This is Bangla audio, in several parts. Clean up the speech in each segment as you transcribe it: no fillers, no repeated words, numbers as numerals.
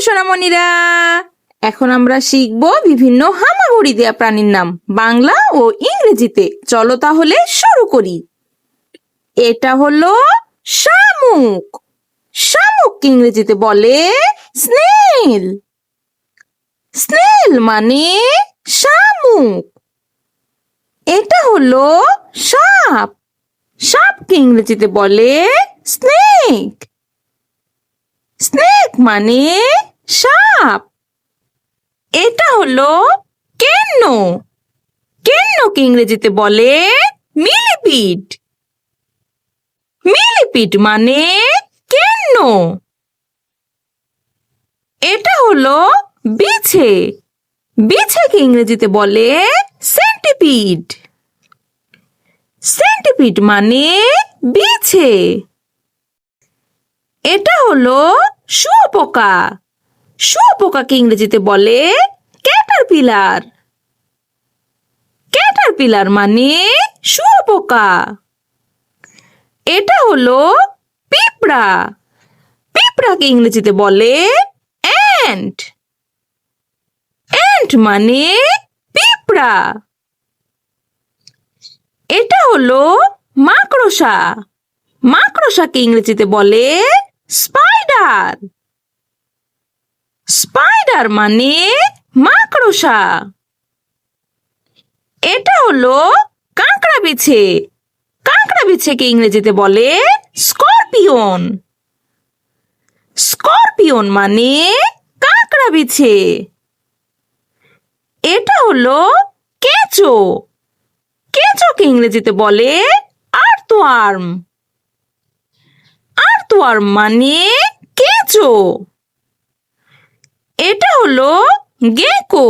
সোনামণিরা, এখন আমরা শিখব বিভিন্ন হামাগুড়ি দেয়া প্রাণীর নাম বাংলা ও ইংরেজিতে। চলো তাহলে শুরু করি। এটা হলো শামুক। শামুক ইংরেজিতে বলে স্নেল। স্নেল মানে শামুক। এটা হলো সাপ। সাপকে ইংরেজিতে বলে স্নেক। স্নেক মানে সাপ। এটা হলো কেন্ন। কেন্নকে ইংরেজিতে বলে মিলিপিড। মিলিপিড মানে কেন্ন। এটা হলো বিছে। বিছেকে ইংরেজিতে বলে সেন্টিপিড। সেন্টিপিড মানে বিছে। এটা হলো শুঁয়োপোকা। শুঁয়োপোকাকে ইংরেজিতে বলে ক্যাটারপিলার। ক্যাটারপিলার মানে শুঁয়োপোকা। এটা হলো পিঁপড়া। পিঁপড়াকে ইংরেজিতে বলে অ্যান্ট। অ্যান্ট মানে পিঁপড়া। এটা হলো মাকড়সা। মাকড়সাকে ইংরেজিতে বলে স্পাইডার। স্পাইডার মানে মাকড়সা। এটা হলো কাঁকড়া বিছে। কাঁকড়া বিছেকে ইংরেজিতে বলে স্করপিয়ন। স্করপিয়ন মানে কাঁকড়া বিছে। এটা হলো কেঁচো। কেঁচোকে ইংরেজিতে বলে আর্থওয়ার্ম। আর্থওয়ার্ম মানে কেঁচো। এটা হলো গেকো।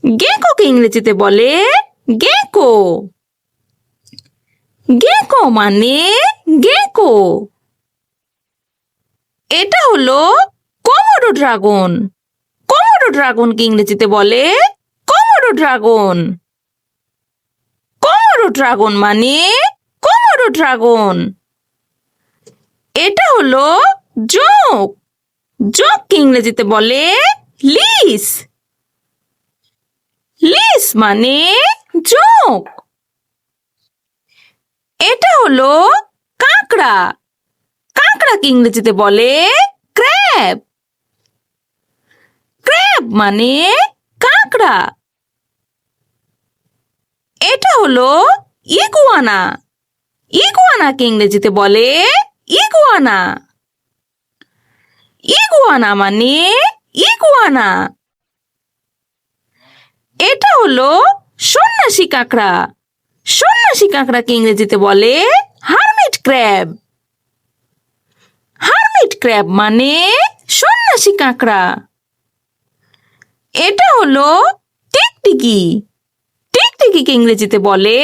গেকোকে ইংরেজিতে বলে গেকো। গেকো মানে গেকো। এটা হলো কোমোডো ড্রাগন। কোমোডো ড্রাগনকে ইংরেজিতে বলে কোমোডো ড্রাগন। কোমোডো ড্রাগন মানে কোমোডো ড্রাগন। এটা হলো জোঁক। জোঁককে ইংরেজিতে বলে লিস। লিস মানে জোঁক। এটা হলো কাঁকড়া। কাঁকড়াকে ইংরেজিতে বলে ক্র্যাব। ক্র্যাব মানে কাঁকড়া। এটা হলো ইগুয়ানা। ইগুয়ানাকে ইংরেজিতে বলে ইগুয়ানা। ইগুয়ানা মানে ইগুয়ানা। এটা হলো সন্ন্যাসী কাঁকড়া। সন্ন্যাসী কাঁকড়াকে ইংরেজিতে বলে হারমিট ক্র্যাব। হারমিট ক্র্যাব মানে সন্ন্যাসী কাঁকড়া। এটা হলো টিকটিকি। টিকটিকিকে ইংরেজিতে বলে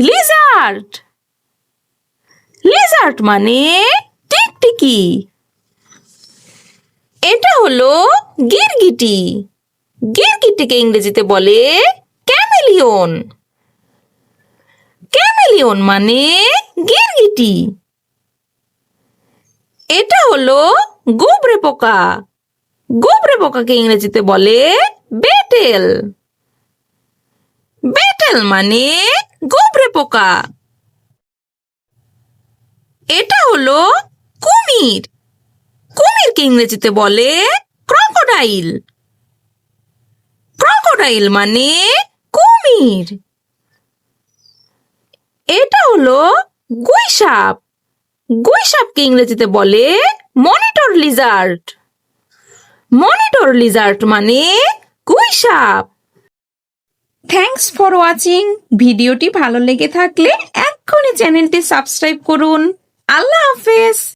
লিজার্ড। লিজার্ড মানে টিকটিকি। এটা হলো গিরগিটি। গিরগিটিকে ইংরেজিতে বলে ক্যামেলিয়ন। ক্যামেলিয়ন মানে গিরগিটি। এটা হলো গুবরে পোকা। গুবরে পোকাকে ইংরেজিতে বলে বেটেল। বেটেল মানে গুবরে পোকা। এটা হলো কুমির। কুমিরকে ইংরেজিতে বলে ক্রোকোডাইল। ক্রোকোডাইল মানে কুমির। এটা হলো গুইসাপ। গুইসাপকে ইংরেজিতে বলে মনিটর লিজার্ড। মনিটর লিজার্ড মানে গুইসাপ। Thanks for watching. ভিডিওটি ভালো লেগে থাকলে এক্ষুনি চ্যানেলটি সাবস্ক্রাইব করুন। আল্লাহ হাফেজ।